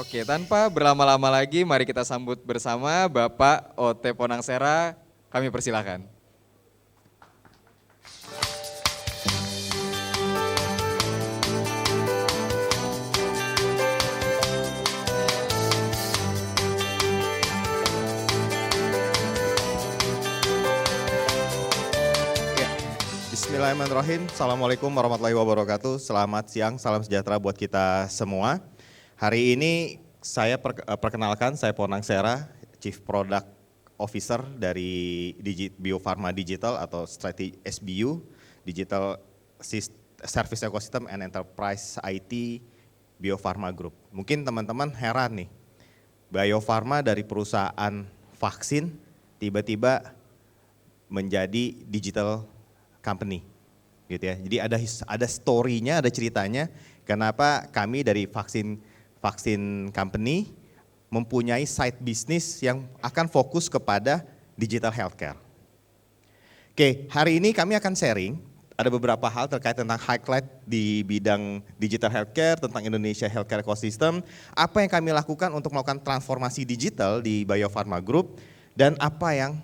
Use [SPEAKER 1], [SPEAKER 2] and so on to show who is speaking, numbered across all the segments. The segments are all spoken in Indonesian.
[SPEAKER 1] Oke, tanpa berlama-lama lagi, mari kita sambut bersama Bapak O.T. Ponangsera. Kami persilakan.
[SPEAKER 2] Ya, Bismillahirrahmanirrahim. Assalamualaikum warahmatullahi wabarakatuh. Selamat siang, salam sejahtera buat kita semua. Hari ini saya perkenalkan, saya Ponangsera, Chief Product Officer dari Bio Farma Digital atau strategi SBU, Digital Service Ecosystem and Enterprise IT Bio Farma Group. Mungkin teman-teman heran nih, Bio Farma dari perusahaan vaksin tiba-tiba menjadi digital company, gitu ya. Jadi ada story-nya, ada ceritanya. Kenapa kami dari vaksin company mempunyai side business yang akan fokus kepada digital healthcare. Oke, hari ini kami akan sharing ada beberapa hal terkait tentang highlight di bidang digital healthcare, tentang Indonesia Healthcare Ecosystem, apa yang kami lakukan untuk melakukan transformasi digital di Bio Farma Group, dan apa yang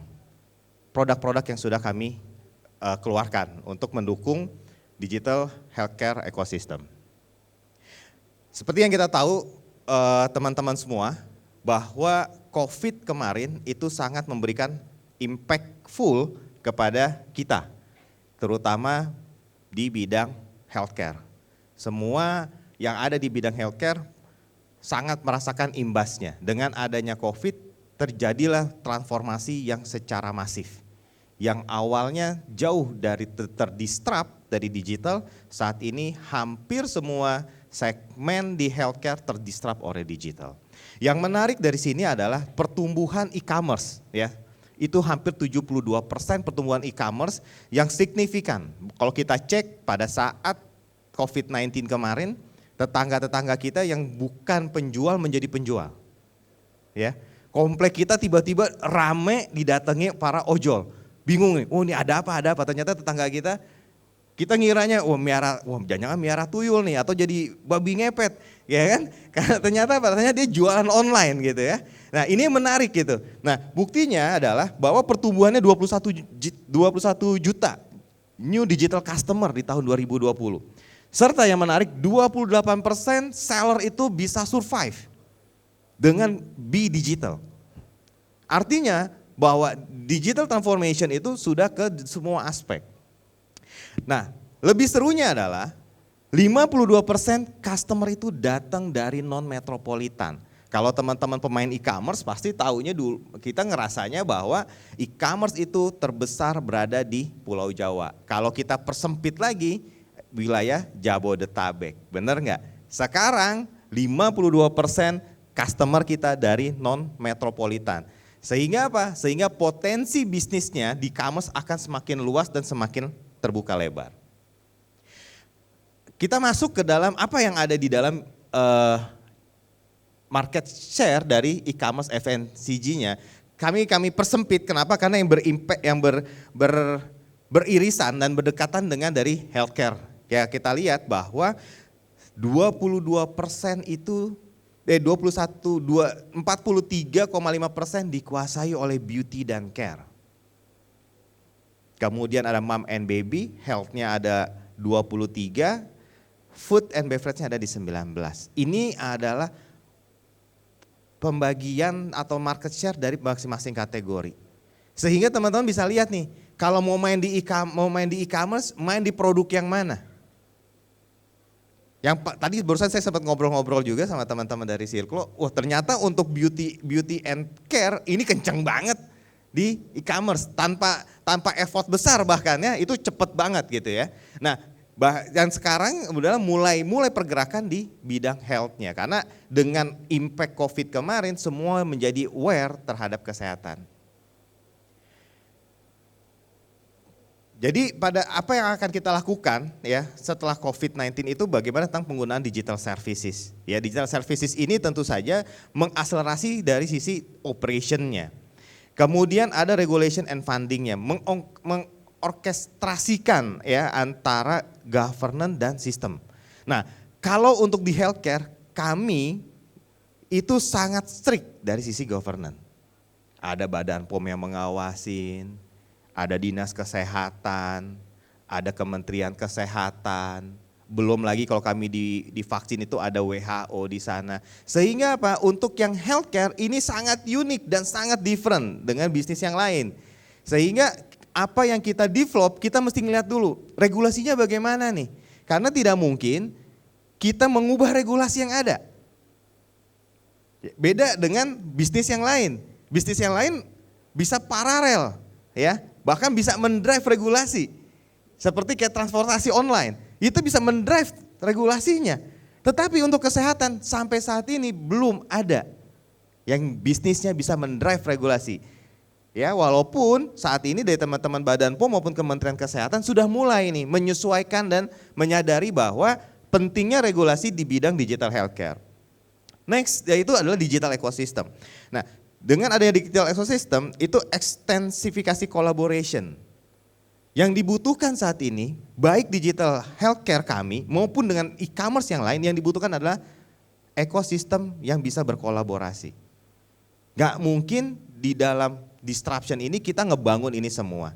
[SPEAKER 2] produk-produk yang sudah kami keluarkan untuk mendukung digital healthcare ecosystem. Seperti yang kita tahu teman-teman semua, bahwa COVID kemarin itu sangat memberikan impactful kepada kita, terutama di bidang healthcare. Semua yang ada di bidang healthcare sangat merasakan imbasnya. Dengan adanya COVID terjadilah transformasi yang secara masif. Yang awalnya jauh dari terdisrupt dari digital, saat ini hampir semua segmen di healthcare terdisrupt oleh digital. Yang menarik dari sini adalah pertumbuhan e-commerce, ya. Itu hampir 72% pertumbuhan e-commerce yang signifikan. Kalau kita cek pada saat COVID-19 kemarin, tetangga-tetangga kita yang bukan penjual menjadi penjual. Ya. Komplek kita tiba-tiba rame didatangi para ojol. Bingung nih, oh ini ada apa, ternyata tetangga kita ngiranya, jangan-jangan miara tuyul nih atau jadi babi ngepet, ya kan? Karena ternyata dia jualan online gitu ya. Nah ini menarik gitu. Nah buktinya adalah bahwa pertumbuhannya 21 juta new digital customer di tahun 2020. Serta yang menarik 28% seller itu bisa survive dengan be digital. Artinya bahwa digital transformation itu sudah ke semua aspek. Nah, lebih serunya adalah 52% customer itu datang dari non-metropolitan. Kalau teman-teman pemain e-commerce pasti tahunya dulu, kita ngerasanya bahwa e-commerce itu terbesar berada di Pulau Jawa. Kalau kita persempit lagi, wilayah Jabodetabek, benar nggak? Sekarang 52% customer kita dari non-metropolitan. Sehingga apa? Sehingga potensi bisnisnya di e-commerce akan semakin luas dan semakin terbuka lebar. Kita masuk ke dalam apa yang ada di dalam market share dari e-commerce FMCG-nya. Kami persempit, kenapa? Karena yang berimpact, yang beririsan dan berdekatan dengan dari healthcare. Ya kita lihat bahwa 43,5% dikuasai oleh beauty dan care. Kemudian ada mom and baby, health-nya ada 23, food and beverage-nya ada di 19. Ini adalah pembagian atau market share dari masing-masing kategori. Sehingga teman-teman bisa lihat nih, kalau mau main di e-commerce, main di produk yang mana? Yang tadi barusan saya sempat ngobrol-ngobrol juga sama teman-teman dari Circlo, wah ternyata untuk beauty and care ini kencang banget di e-commerce tanpa effort besar bahkan ya, itu cepet banget gitu ya. Nah dan sekarang udah mulai pergerakan di bidang health-nya karena dengan impact COVID kemarin semua menjadi aware terhadap kesehatan. Jadi pada apa yang akan kita lakukan ya setelah COVID-19 itu bagaimana tentang penggunaan digital services. Ya digital services ini tentu saja mengakselerasi dari sisi operationnya. Kemudian ada regulation and fundingnya, mengorkestrasikan ya antara governance dan sistem. Nah kalau untuk di healthcare kami itu sangat strict dari sisi governance. Ada Badan POM yang mengawasin, ada Dinas Kesehatan, ada Kementerian Kesehatan, belum lagi kalau kami di vaksin itu ada WHO di sana. Sehingga apa? Untuk yang healthcare ini sangat unik dan sangat different dengan bisnis yang lain. Sehingga apa yang kita develop, kita mesti ngeliat dulu regulasinya bagaimana nih. Karena tidak mungkin kita mengubah regulasi yang ada. Beda dengan bisnis yang lain. Bisnis yang lain bisa paralel, ya, bahkan bisa mendrive regulasi. Seperti kayak transportasi online, itu bisa mendrive regulasinya. Tetapi untuk kesehatan sampai saat ini belum ada yang bisnisnya bisa mendrive regulasi. Ya, walaupun saat ini dari teman-teman Badan POM maupun Kementerian Kesehatan sudah mulai nih menyesuaikan dan menyadari bahwa pentingnya regulasi di bidang digital healthcare. Next, yaitu adalah digital ecosystem. Nah, dengan adanya digital ecosystem itu ekstensifikasi collaboration. Yang dibutuhkan saat ini, baik digital healthcare kami maupun dengan e-commerce yang lain, yang dibutuhkan adalah ekosistem yang bisa berkolaborasi. Gak mungkin di dalam disruption ini kita ngebangun ini semua.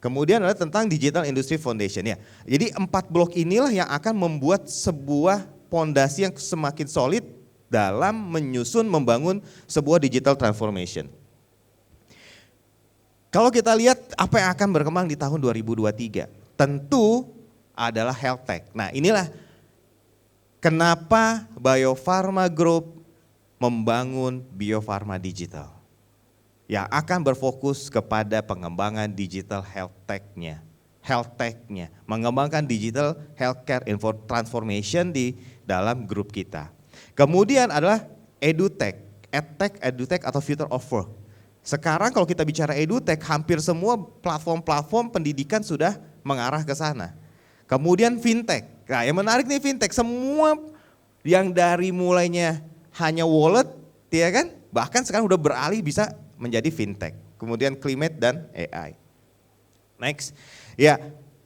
[SPEAKER 2] Kemudian adalah tentang Digital Industry Foundation ya. Jadi 4 blok inilah yang akan membuat sebuah fondasi yang semakin solid dalam menyusun membangun sebuah digital transformation. Kalau kita lihat apa yang akan berkembang di tahun 2023, tentu adalah health tech. Nah, inilah kenapa Bio Farma Group membangun Bio Farma Digital yang akan berfokus kepada pengembangan digital health tech-nya. Mengembangkan digital healthcare transformation di dalam grup kita. Kemudian adalah edutech atau future of work. Sekarang kalau kita bicara edutech, hampir semua platform-platform pendidikan sudah mengarah ke sana. Kemudian fintech, nah yang menarik nih fintech, semua yang dari mulainya hanya wallet, ya kan, bahkan sekarang udah beralih bisa menjadi fintech. Kemudian climate dan AI. Next, ya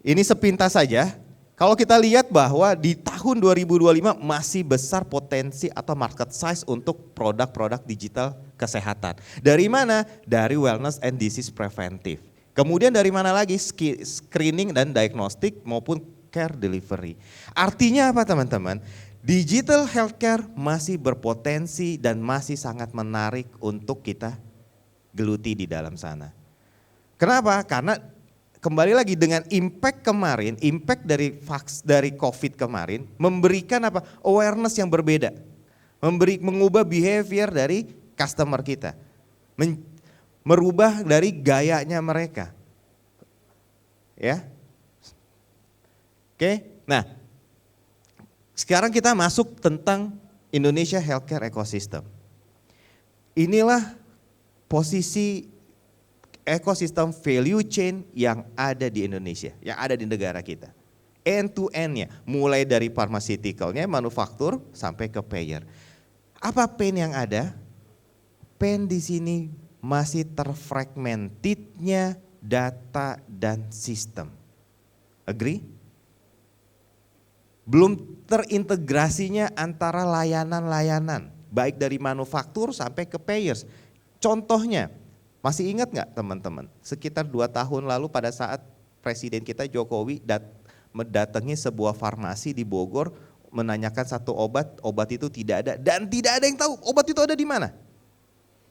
[SPEAKER 2] ini sepintas saja. Kalau kita lihat bahwa di tahun 2025 masih besar potensi atau market size untuk produk-produk digital kesehatan. Dari mana? Dari wellness and disease preventive. Kemudian dari mana lagi? Screening dan diagnostik maupun care delivery. Artinya apa teman-teman? Digital healthcare masih berpotensi dan masih sangat menarik untuk kita geluti di dalam sana. Kenapa? Karena kembali lagi dengan impact kemarin, impact dari COVID kemarin memberikan apa? Awareness yang berbeda. Mengubah behavior dari customer kita. Merubah dari gayanya mereka. Ya. Oke. Nah, sekarang kita masuk tentang Indonesia Healthcare Ecosystem. Inilah posisi ekosistem value chain yang ada di Indonesia, yang ada di negara kita. End to end-nya, mulai dari pharmaceutical-nya, manufaktur sampai ke payer. Apa pain yang ada? Pain di sini masih terfragmentednya data dan sistem. Agree? Belum terintegrasinya antara layanan-layanan, baik dari manufaktur sampai ke payers. Contohnya, masih ingat nggak teman-teman? Sekitar 2 tahun lalu pada saat Presiden kita Jokowi mendatangi sebuah farmasi di Bogor, menanyakan satu obat itu tidak ada dan tidak ada yang tahu obat itu ada di mana.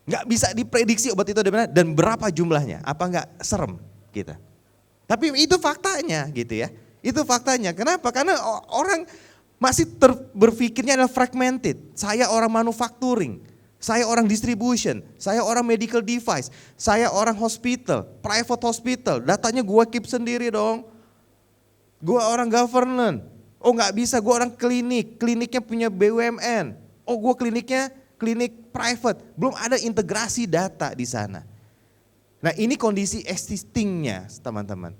[SPEAKER 2] Nggak bisa diprediksi obat itu ada di mana dan berapa jumlahnya. Apa nggak serem kita? Tapi itu faktanya gitu ya. Itu faktanya. Kenapa? Karena orang masih berpikirnya adalah fragmented. Saya orang manufacturing, saya orang distribution, saya orang medical device, saya orang hospital, private hospital. Datanya gua keep sendiri dong. Gua orang government. Oh nggak bisa, gua orang kliniknya punya BUMN. Oh gua klinik private. Belum ada integrasi data di sana. Nah ini kondisi existingnya teman-teman.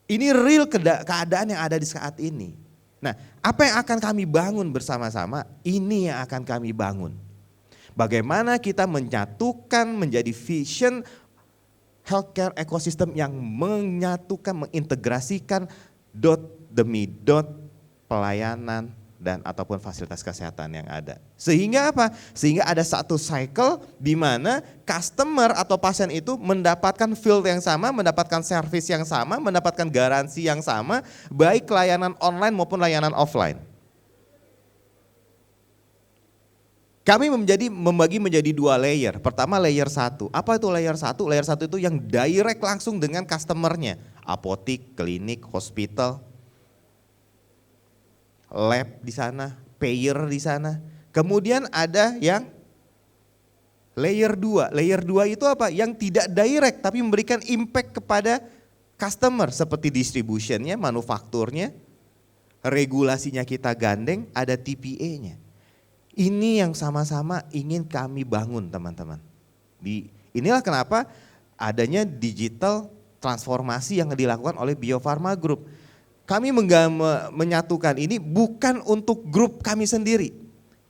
[SPEAKER 2] Ini real keadaan yang ada di saat ini. Nah, apa yang akan kami bangun bersama-sama? Ini yang akan kami bangun. Bagaimana kita menyatukan menjadi vision healthcare ecosystem yang menyatukan, mengintegrasikan dot demi dot pelayanan dan ataupun fasilitas kesehatan yang ada. Sehingga apa? Sehingga ada satu cycle di mana customer atau pasien itu mendapatkan feel yang sama, mendapatkan service yang sama, mendapatkan garansi yang sama, baik layanan online maupun layanan offline. Kami membagi menjadi 2 layer. Pertama layer 1. Apa itu layer 1? Layer 1 itu yang direct langsung dengan customernya. Apotik, klinik, hospital, lab di sana, payer di sana. Kemudian ada yang layer 2. Layer 2 itu apa? Yang tidak direct tapi memberikan impact kepada customer seperti distributionnya, manufakturnya, regulasinya kita gandeng, ada TPA-nya. Ini yang sama-sama ingin kami bangun teman-teman. Inilah kenapa adanya digital transformasi yang dilakukan oleh Bio Farma Group. Kami menyatukan ini bukan untuk grup kami sendiri,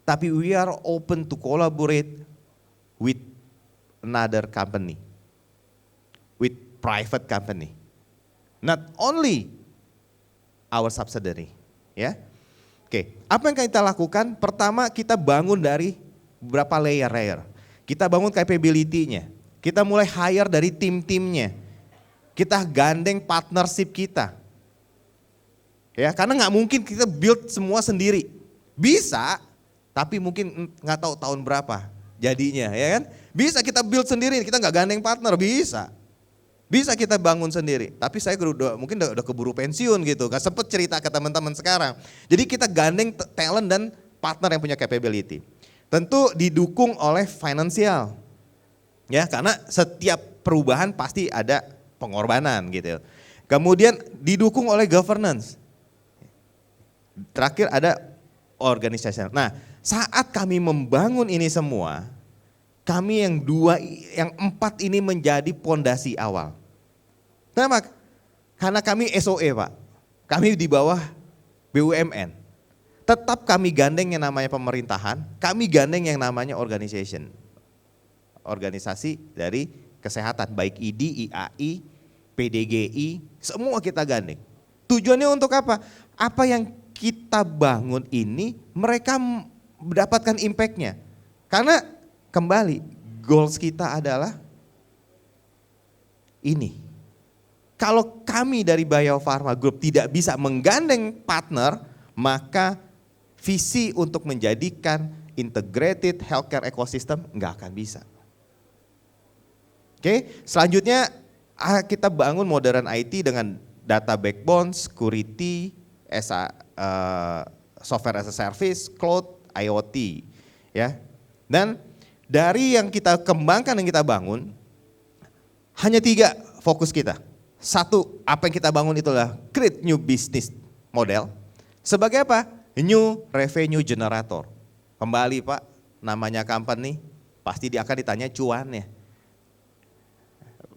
[SPEAKER 2] tapi we are open to collaborate with another company, with private company, not only our subsidiary, ya. Oke, apa yang kita lakukan? Pertama kita bangun dari beberapa layer. Kita bangun capability-nya, kita mulai hire dari tim-timnya, kita gandeng partnership kita. Ya, karena nggak mungkin kita build semua sendiri. Bisa, tapi mungkin nggak tahu tahun berapa jadinya, ya kan? Bisa kita build sendiri, kita nggak gandeng partner, bisa. Bisa kita bangun sendiri. Tapi saya mungkin udah keburu pensiun gitu, nggak sempet cerita ke teman-teman sekarang. Jadi kita gandeng talent dan partner yang punya capability. Tentu didukung oleh finansial, ya karena setiap perubahan pasti ada pengorbanan gitu. Kemudian didukung oleh governance. Terakhir ada organisasi. Nah, saat kami membangun ini semua, kami yang 4 ini menjadi pondasi awal. Kenapa? Karena kami SOE Pak, kami di bawah BUMN. Tetap kami gandeng yang namanya pemerintahan, kami gandeng yang namanya organisasi dari kesehatan, baik ID, IAI, PDGI, semua kita gandeng. Tujuannya untuk apa? Apa yang kita bangun ini mereka mendapatkan impact-nya. Karena kembali goals kita adalah ini. Kalau kami dari Bio Farma Group tidak bisa menggandeng partner, maka visi untuk menjadikan integrated healthcare ecosystem nggak akan bisa. Oke, selanjutnya kita bangun modern IT dengan data backbone, security, software as a service, cloud, IoT, ya. Dan dari yang kita kembangkan, yang kita bangun, hanya 3 fokus kita. 1, apa yang kita bangun itulah create new business model. Sebagai apa? New revenue generator. Kembali Pak, namanya company, pasti dia akan ditanya cuannya.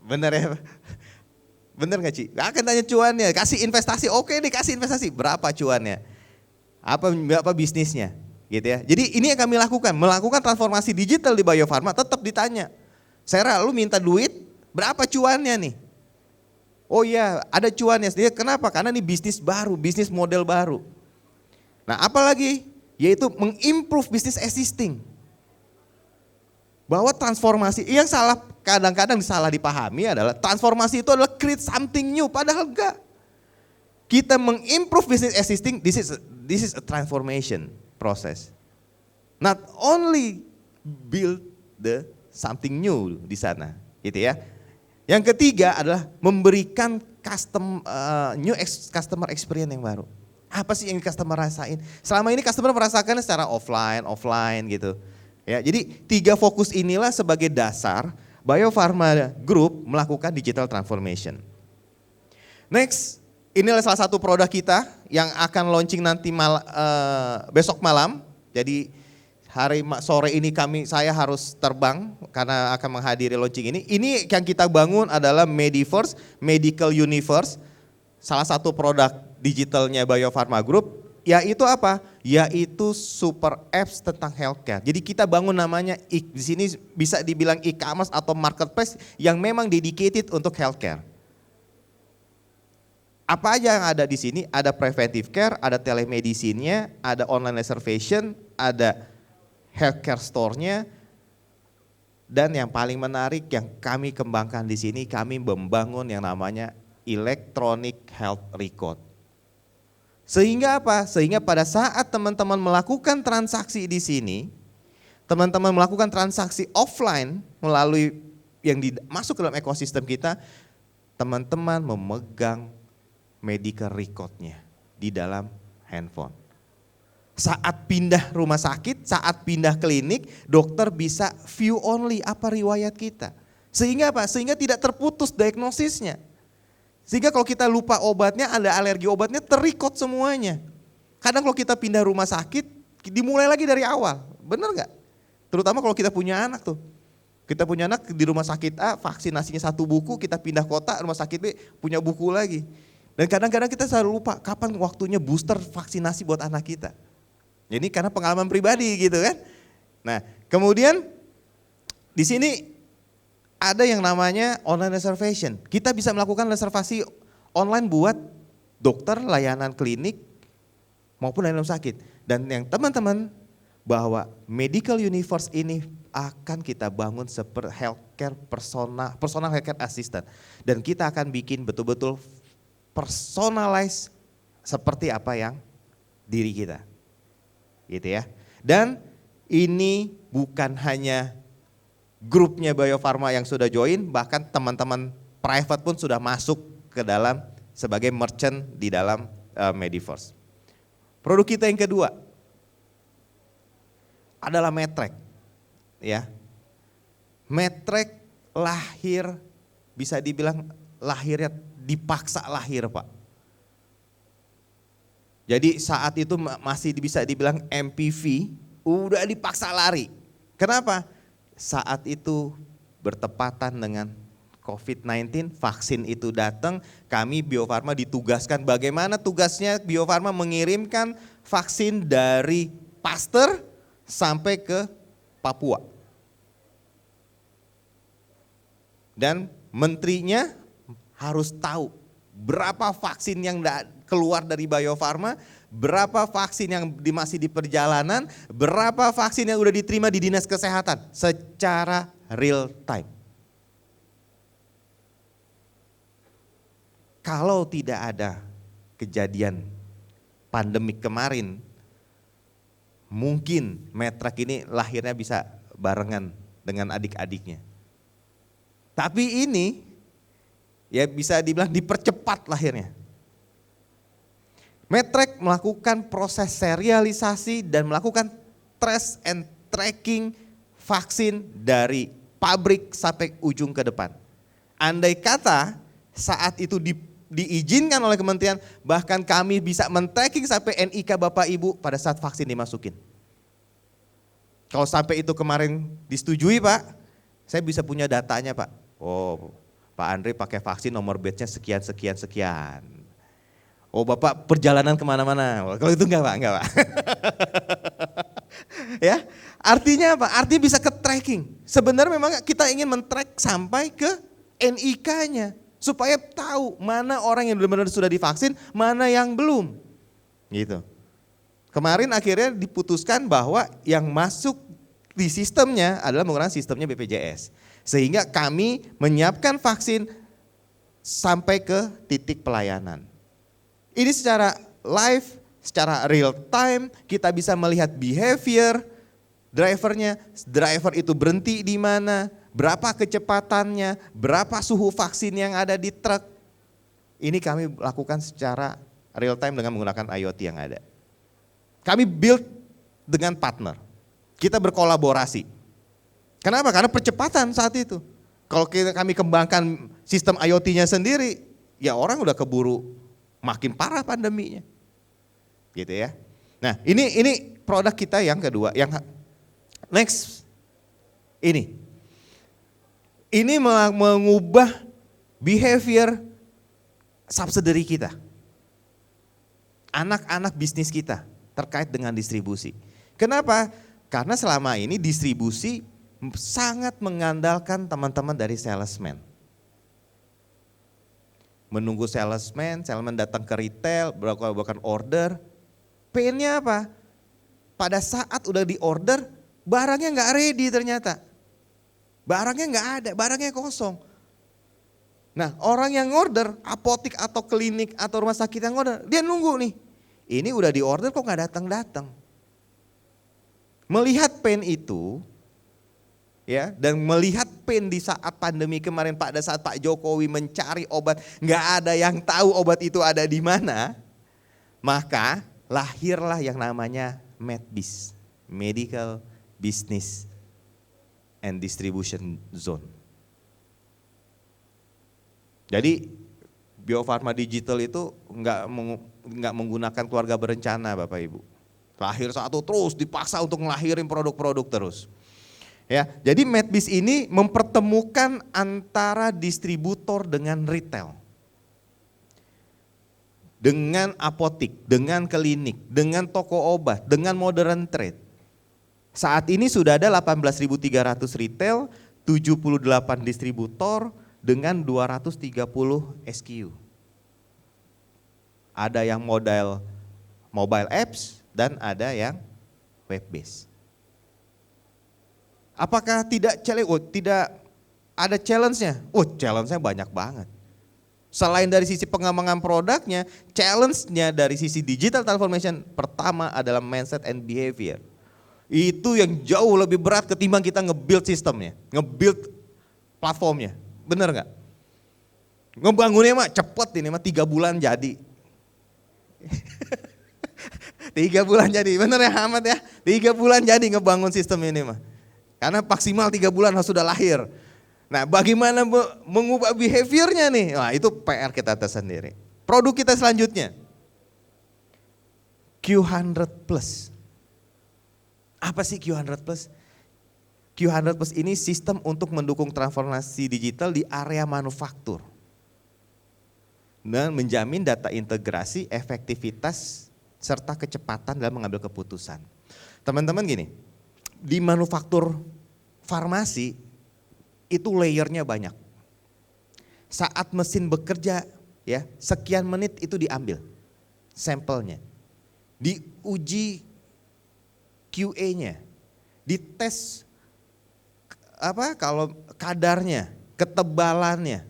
[SPEAKER 2] Bener ya Pak? Bener gak Ci? Akan tanya cuannya, kasih investasi, oke nih kasih investasi, berapa cuannya? Apa bisnisnya? Gitu ya. Jadi ini yang kami lakukan, melakukan transformasi digital di Bio Farma tetap ditanya. Sera, lu minta duit, berapa cuannya nih? Oh iya, ada cuannya. Dia kenapa? Karena ini bisnis baru, bisnis model baru. Nah, apalagi? Yaitu mengimprove bisnis existing. Bahwa transformasi, yang salah kadang-kadang salah dipahami adalah transformasi itu adalah create something new, padahal enggak. Kita mengimprove business existing, this is a transformation process. Not only build the something new di sana, gitu ya. Yang ketiga adalah memberikan customer experience yang baru. Apa sih yang customer rasain? Selama ini customer merasakan secara offline gitu. Ya, jadi 3 fokus inilah sebagai dasar Bio Farma Group melakukan digital transformation. Next, inilah salah satu produk kita yang akan launching nanti besok malam. Jadi sore ini saya harus terbang karena akan menghadiri launching ini. Ini yang kita bangun adalah Mediverse, Medical Universe. Salah satu produk digitalnya Bio Farma Group. Yaitu apa? Yaitu super apps tentang healthcare. Jadi kita bangun namanya, di sini bisa dibilang e-commerce atau marketplace yang memang dedicated untuk healthcare. Apa aja yang ada di sini? Ada preventive care, ada telemedicine-nya, ada online reservation, ada healthcare store-nya, dan yang paling menarik yang kami kembangkan di sini, kami membangun yang namanya electronic health record. Sehingga apa? Sehingga pada saat teman-teman melakukan transaksi di sini, teman-teman melakukan transaksi offline melalui yang masuk ke dalam ekosistem kita, teman-teman memegang medical record-nya di dalam handphone. Saat pindah rumah sakit, saat pindah klinik, dokter bisa view only apa riwayat kita. Sehingga apa? Sehingga tidak terputus diagnosisnya. Sehingga kalau kita lupa obatnya, ada alergi obatnya, terrecord semuanya. Kadang kalau kita pindah rumah sakit, dimulai lagi dari awal. Benar nggak? Terutama kalau kita punya anak tuh. Kita punya anak di rumah sakit A, vaksinasinya 1 buku, kita pindah kota, rumah sakit B punya buku lagi. Dan kadang-kadang kita selalu lupa kapan waktunya booster vaksinasi buat anak kita. Jadi karena pengalaman pribadi gitu kan. Nah kemudian di sini ada yang namanya online reservation. Kita bisa melakukan reservasi online buat dokter, layanan klinik maupun layanan rumah sakit. Dan yang teman-teman bahwa medical universe ini akan kita bangun seperti healthcare personal healthcare assistant. Dan kita akan bikin betul-betul personalize seperti apa yang diri kita. Gitu ya. Dan ini bukan hanya grupnya Bio Farma yang sudah join, bahkan teman-teman private pun sudah masuk ke dalam sebagai merchant di dalam Mediverse. Produk kita yang kedua adalah Medtrack. Ya. Medtrack lahir, bisa dibilang lahirnya dipaksa lahir Pak. Jadi saat itu masih bisa dibilang MPV, udah dipaksa lari. Kenapa? Saat itu bertepatan dengan COVID-19, vaksin itu datang, kami Bio Farma ditugaskan bagaimana tugasnya Bio Farma mengirimkan vaksin dari Pasteur sampai ke Papua. Dan menterinya harus tahu berapa vaksin yang keluar dari Bio Farma, berapa vaksin yang masih di perjalanan, berapa vaksin yang udah diterima di dinas kesehatan secara real time. Kalau tidak ada kejadian pandemik kemarin, mungkin Medtrack ini lahirnya bisa barengan dengan adik-adiknya. Tapi ini ya bisa dibilang dipercepat lahirnya. Medtrack melakukan proses serialisasi dan melakukan trace and tracking vaksin dari pabrik sampai ujung ke depan. Andai kata saat itu diizinkan oleh kementerian, bahkan kami bisa men-tracking sampai NIK Bapak Ibu pada saat vaksin dimasukin. Kalau sampai itu kemarin disetujui Pak, saya bisa punya datanya Pak. Oh Pak Andre pakai vaksin nomor batch-nya sekian, sekian, sekian. Oh Bapak perjalanan kemana-mana, kalau itu enggak Pak. Ya, artinya apa? Artinya bisa ke tracking. Sebenarnya memang kita ingin men-track sampai ke NIK-nya. Supaya tahu mana orang yang benar-benar sudah divaksin, mana yang belum. Gitu. Kemarin akhirnya diputuskan bahwa yang masuk di sistemnya adalah menggunakan sistemnya BPJS. Sehingga kami menyiapkan vaksin sampai ke titik pelayanan. Ini secara live, secara real time, kita bisa melihat behavior drivernya, driver itu berhenti di mana, berapa kecepatannya, berapa suhu vaksin yang ada di truk. Ini kami lakukan secara real time dengan menggunakan IoT yang ada. Kami build dengan partner, kita berkolaborasi. Kenapa? Karena percepatan saat itu. Kalau kami kembangkan sistem IoT-nya sendiri, ya orang udah keburu makin parah pandeminya. Gitu ya. Nah, ini produk kita yang kedua, yang next ini. Ini mengubah behavior subsidiary kita. Anak-anak bisnis kita terkait dengan distribusi. Kenapa? Karena selama ini distribusi sangat mengandalkan teman-teman dari salesman. menunggu salesman datang ke retail, melakukan order. Pain-nya apa? Pada saat udah di order, barangnya nggak ready ternyata. Barangnya nggak ada, barangnya kosong. Nah, orang yang order, apotik atau klinik atau rumah sakit yang order, dia nunggu nih. Ini udah di order kok nggak datang-datang. Melihat pain itu, ya, dan melihat pain di saat pandemi kemarin, pada saat Pak Jokowi mencari obat, nggak ada yang tahu obat itu ada di mana, maka lahirlah yang namanya MedBiz, Medical Business and Distribution Zone. Jadi Bio Farma Digital itu nggak menggunakan keluarga berencana Bapak Ibu. Lahir satu terus dipaksa untuk ngelahirin produk-produk terus. Ya, jadi MedBiz ini mempertemukan antara distributor dengan retail. Dengan apotik, dengan klinik, dengan toko obat, dengan modern trade. Saat ini sudah ada 18.300 retail, 78 distributor dengan 230 SKU. Ada yang mobile apps dan ada yang web based. Apakah tidak ada challenge-nya? Challenge-nya banyak banget. Selain dari sisi pengembangan produknya, challenge-nya dari sisi digital transformation pertama adalah mindset and behavior. Itu yang jauh lebih berat ketimbang kita nge-build sistemnya, nge-build platformnya. Bener nggak? Ngebangunnya mah cepet, ini mah 3 bulan jadi. 3 bulan jadi, bener ya Ahmad ya? 3 bulan jadi ngebangun sistem ini mah. Karena maksimal 3 bulan harus sudah lahir. Nah, bagaimana mengubah behaviornya nih? Nah, itu PR kita tersendiri. Produk kita selanjutnya, Q100 Plus. Apa sih Q100 Plus? Q100 Plus ini sistem untuk mendukung transformasi digital di area manufaktur. Dan menjamin data integrasi, efektivitas, serta kecepatan dalam mengambil keputusan. Teman-teman gini, di manufaktur farmasi itu layernya banyak. Saat mesin bekerja, ya, sekian menit itu diambil sampelnya, diuji QA-nya, dites kalau kadarnya, ketebalannya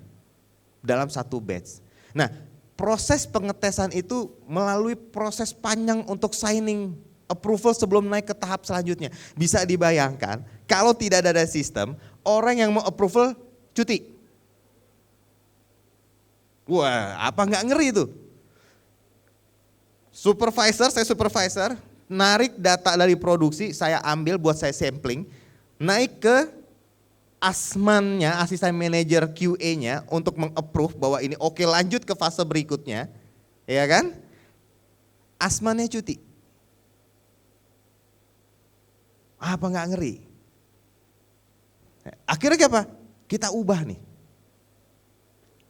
[SPEAKER 2] dalam satu batch. Nah, proses pengetesan itu melalui proses panjang untuk signing approval sebelum naik ke tahap selanjutnya. Bisa dibayangkan kalau tidak ada sistem, orang yang mau approval cuti. Wah, apa nggak ngeri itu? Saya supervisor, narik data dari produksi, saya ambil buat saya sampling, naik ke asmannya, asisten manajer QA-nya untuk meng-approve bahwa ini oke, lanjut ke fase berikutnya, ya kan? Asmannya cuti. Apa nggak ngeri? Akhirnya apa? Kita ubah nih.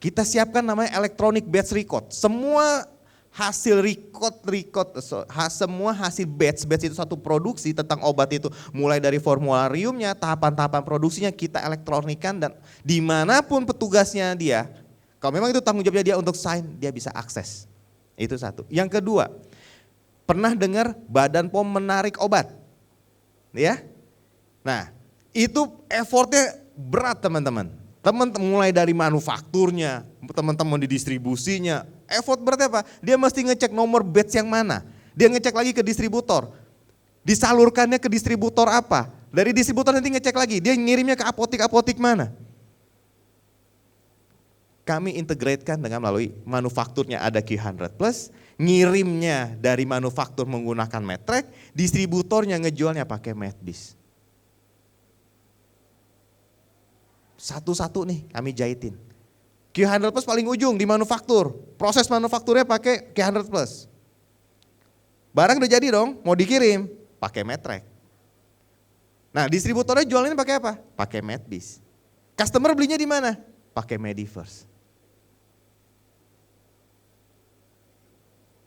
[SPEAKER 2] Kita siapkan namanya electronic batch record. Semua hasil semua hasil batch itu satu produksi tentang obat itu, mulai dari formulariumnya, tahapan-tahapan produksinya kita elektronikan, dan dimanapun petugasnya dia, kalau memang itu tanggung jawabnya dia untuk sign, dia bisa akses. Itu satu. Yang kedua, pernah dengar Badan POM menarik obat? Ya, nah itu effortnya berat teman-teman. Mulai dari manufakturnya, teman-teman di distribusinya, effort berarti apa? Dia mesti ngecek nomor batch yang mana. Dia ngecek lagi ke distributor. Disalurkannya ke distributor apa? Dari distributor nanti ngecek lagi, dia ngirimnya ke apotik-apotik mana. Kami integratekan dengan melalui manufakturnya ada Q100 Plus, ngirimnya dari manufaktur menggunakan Medtrack, distributornya ngejualnya pakai MedBiz. Satu-satu nih kami jahitin. Q100 Plus paling ujung di manufaktur. Proses manufakturnya pakai Q100 Plus. Barang udah jadi dong, mau dikirim, pakai Medtrack. Nah, distributornya jualannya pakai apa? Pakai MedBiz. Customer belinya di mana? Pakai Mediverse.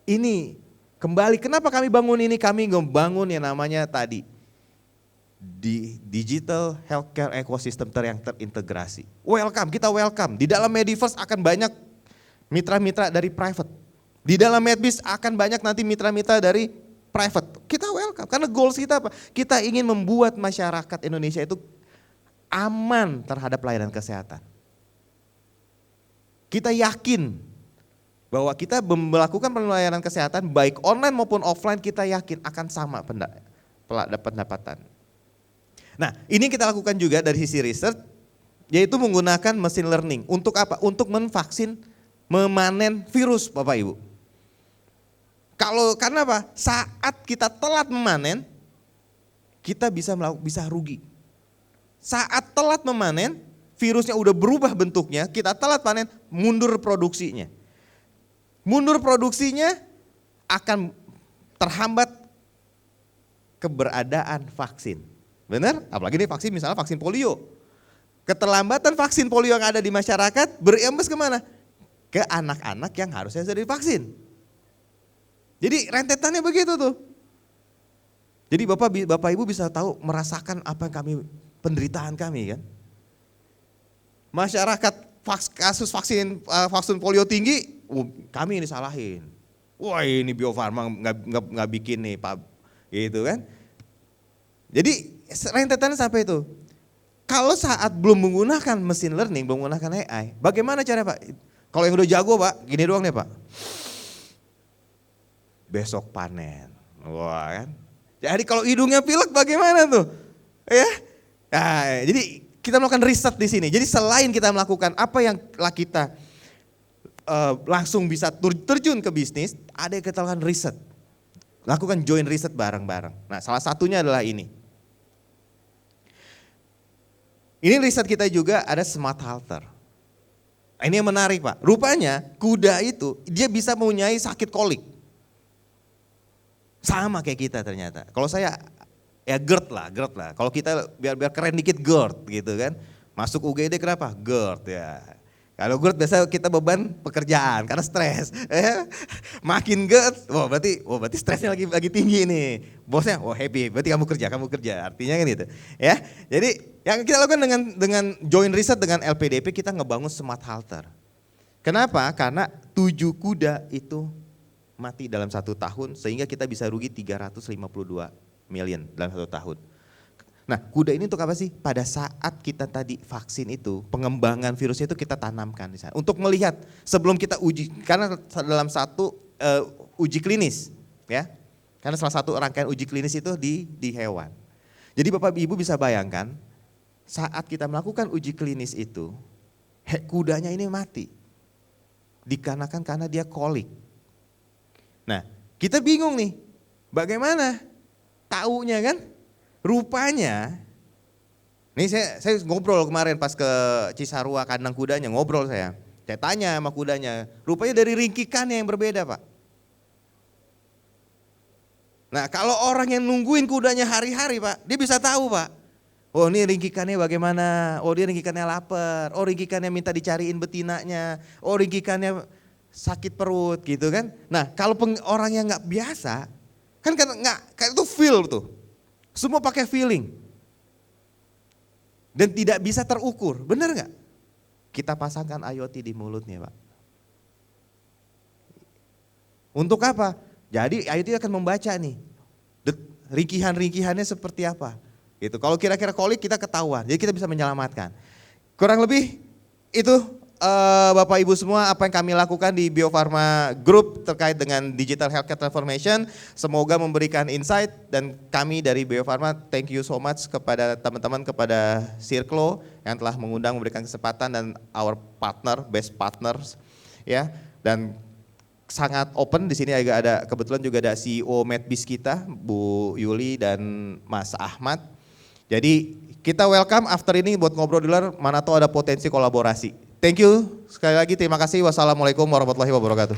[SPEAKER 2] Ini kembali, kenapa kami bangun ini? Kami membangun yang namanya tadi di digital healthcare ecosystem yang terintegrasi. Welcome, kita welcome. Di dalam Mediverse akan banyak mitra-mitra dari private. Di dalam Medbis akan banyak nanti mitra-mitra dari private. Kita welcome karena goals kita apa? Kita ingin membuat masyarakat Indonesia itu aman terhadap pelayanan kesehatan. Kita yakin bahwa kita melakukan pelayanan kesehatan baik online maupun offline, kita yakin akan sama pendapatan. Nah, ini kita lakukan juga dari sisi research, yaitu menggunakan machine learning. Untuk apa? Untuk menvaksin, memanen virus Bapak Ibu. Karena apa? Saat kita telat memanen, kita bisa rugi. Saat telat memanen, virusnya udah berubah bentuknya, kita telat panen, mundur produksinya. Mundur produksinya akan terhambat keberadaan vaksin. Benar? Apalagi ini vaksin, misalnya vaksin polio. Keterlambatan vaksin polio yang ada di masyarakat berimbas kemana? Ke anak-anak yang harusnya sudah divaksin. Jadi rentetannya begitu tuh. Jadi Bapak Ibu bisa tahu, merasakan apa yang penderitaan kami kan. Masyarakat kasus vaksin polio tinggi, kami ini salahin. Wah ini Bio Farma nggak bikin nih Pak, gitu kan. Jadi rentetannya sampai itu. Kalau saat belum menggunakan mesin learning, belum menggunakan AI, bagaimana cara Pak? Kalau yang udah jago Pak, gini doang nih Pak. Besok panen, wah kan. Jadi kalau hidungnya pilek bagaimana tuh? Ya, nah, jadi kita melakukan riset di sini. Jadi selain kita melakukan apa yang kita langsung bisa terjun ke bisnis, ada yang kita lakukan riset. Lakukan joint riset bareng-bareng. Nah salah satunya adalah ini. Ini riset kita juga ada smart halter. Ini yang menarik Pak. Rupanya kuda itu dia bisa mempunyai sakit kolik. Sama kayak kita ternyata. Kalau saya ya GERD lah. Kalau kita biar keren dikit GERD gitu kan. Masuk UGD kenapa? GERD ya. Kalau GERD biasa kita beban pekerjaan karena stres. Makin GERD, berarti stresnya lagi tinggi nih. Bosnya, happy, berarti kamu kerja. Artinya kan gitu. Ya. Jadi yang kita lakukan dengan joint riset dengan LPDP, kita ngebangun smart halter. Kenapa? Karena 7 kuda itu mati dalam 1 tahun sehingga kita bisa rugi 352 million dalam 1 tahun. Nah kuda ini untuk apa sih? Pada saat kita tadi vaksin itu, pengembangan virusnya itu kita tanamkan di sana. Untuk melihat sebelum kita uji, karena dalam satu uji klinis ya. Karena salah satu rangkaian uji klinis itu di hewan. Jadi Bapak Ibu bisa bayangkan saat kita melakukan uji klinis itu, kudanya ini mati. Dikarenakan karena dia kolik. Nah kita bingung nih, bagaimana taunya kan? Rupanya, nih saya ngobrol kemarin pas ke Cisarua kandang kudanya, ngobrol saya tanya sama kudanya, rupanya dari ringkikannya yang berbeda Pak. Nah kalau orang yang nungguin kudanya hari-hari Pak, dia bisa tahu Pak. Oh ini ringkikannya bagaimana, oh dia ringkikannya lapar, oh ringkikannya minta dicariin betinanya, oh ringkikannya sakit perut gitu kan. Nah kalau orang yang gak biasa, kan kayak itu feel tuh. Semua pakai feeling. Dan tidak bisa terukur, benar gak? Kita pasangkan IoT di mulutnya Pak. Untuk apa? Jadi IoT akan membaca nih, ringkihan-ringkihannya seperti apa. Gitu. Kalau kira-kira kolik kita ketahuan, jadi kita bisa menyelamatkan. Kurang lebih itu Bapak Ibu semua apa yang kami lakukan di Bio Farma Group terkait dengan digital healthcare transformation. Semoga memberikan insight dan kami dari Bio Farma thank you so much kepada teman-teman, kepada Circlo yang telah mengundang, memberikan kesempatan, dan our partner, best partners ya. Dan sangat open di sini ada kebetulan juga ada CEO Medbis kita Bu Yuli dan Mas Ahmad. Jadi kita welcome after ini buat ngobrol di luar, mana tahu ada potensi kolaborasi. Thank you sekali lagi, terima kasih. Wassalamualaikum warahmatullahi wabarakatuh.